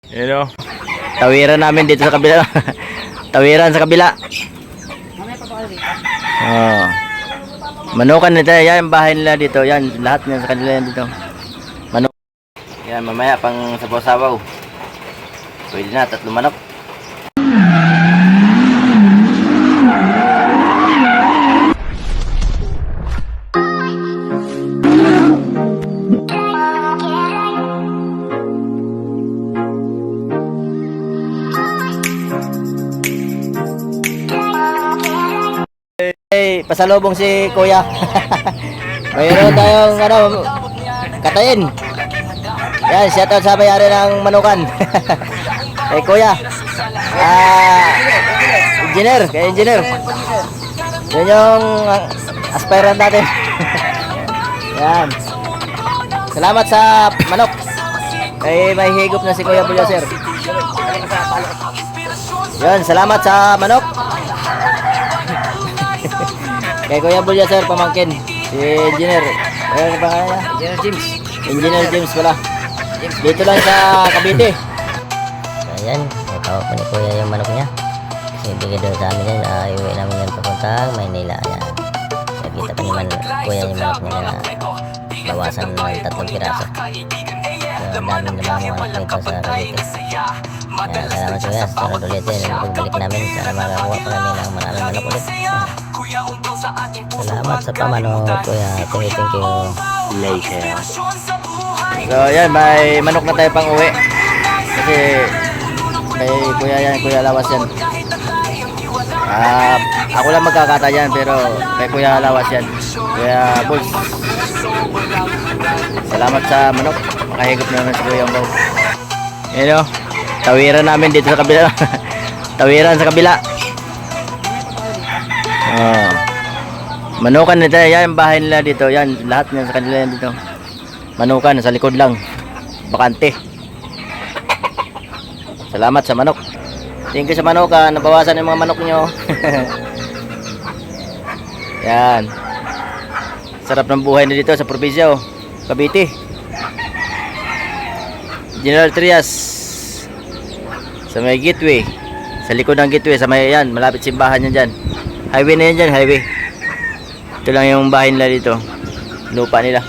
Yun o. Tawiran namin dito sa kabila. Tawiran sa kabila. Oh. Manukan nito. Yan yung bahay nila dito. Yan. Lahat nila sa kanila yan dito. Manok. Yan mamaya pang sabaw-sabaw. Pwede na. 3 manok. Pasalubong si Kuya. Mayroon tayong katayin. Yan, shoutout sa bayari ng manukan. Kay Kuya. Engineer. Yan yung aspirant natin. Yan. Salamat sa manok. Kay may higop na si Kuya Bulyaser. Yan, salamat sa manok. Kay Kuya Bulyaser pamangkin si Engineer. Ano ba kaya? Engineer James pala. Dito lang sa Cavite. Ayan, natawag pa ni Kuya yung manok niya. Kasi bigay daw sa amin yan, iuwi namin yan papuntang Maynila. Ayan. Nakita pa naman Kuya yung manok niya na bawasan ng 3 piraso. So, ang daming naman mga manok nito sa Cavite. Ayan, salamat Kuya. Sunod ulit yun. Pagbalik namin, sana makakuha pa kami ng maraming manok ulit. Salamat sa pamanok Kuya. Thank you. Later. So yan, may manok na tayo pang uwi. Kasi kay Kuya yan, Kuya Lawas yan. Ako lang magkakata yan, pero kay Kuya Lawas yan. Kuya Bulls. Salamat sa manok. Makahigop naman si Kuya Mbaw. Yan o. Tawiran namin dito sa kabila. Tawiran sa kabila. Oh. Manukan nito. Yan yung bahay nila dito. Yan, lahat nila sa kanila yan dito. Manukan, sa likod lang. Bakante. Salamat sa manok. Thank you sa manukan. Nabawasan yung mga manok nyo. Yan. Sarap ng buhay na dito sa probinsya, oh. Cavite. General Trias. Sa may gateway. Sa likod ng gateway. Sa may yan. Malapit simbahan yan dyan. Highway na yan dyan. Highway. Ito lang yung bahay nila dito. Lupa nila.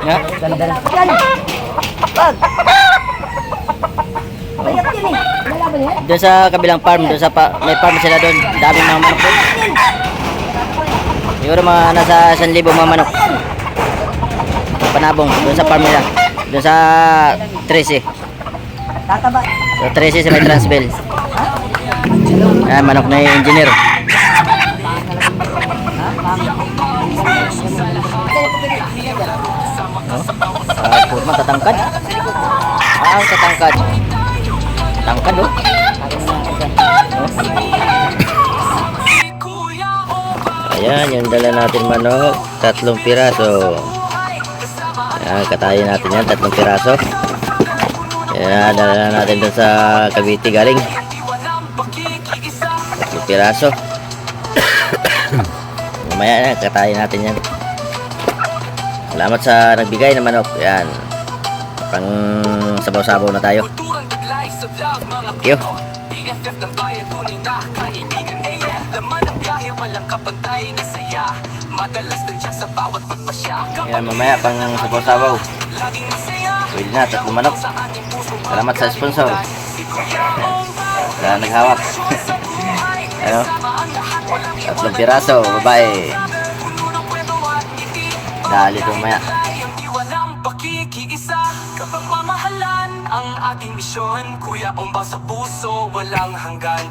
Ya, ganda lang. Doon sa kabilang farm, doon sa may farm sila doon. Daming mga manok doon. Siguro mga nasa 1,000 mga manok. Panabong, doon sa farm nila. Doon sa 13. So 13 sa may Transbel. Manok na yung engineer. Kurma tatangkad. Tatangkad. Tangkad, oh. Ayan, yung dala natin manok, 3 piraso. Ayan, katayin natin yan, 3 piraso. Ayan, dala natin doon sa Cavite galing. 3 piraso. Mamaya na, katayin natin yan. Salamat sa nagbigay ng manok. Ayan, pang sabaw-sabaw na tayo. Thank you. Yan, mamaya pang sabaw-sabaw. Pwede na, 3 manok. Salamat sa sponsor. Sa naghawak. Ano? 3 piraso, babae. Dali ito mamaya. Kapagmamahalan ang ating misyon, Kuya Umbaw sa puso, walang hanggan.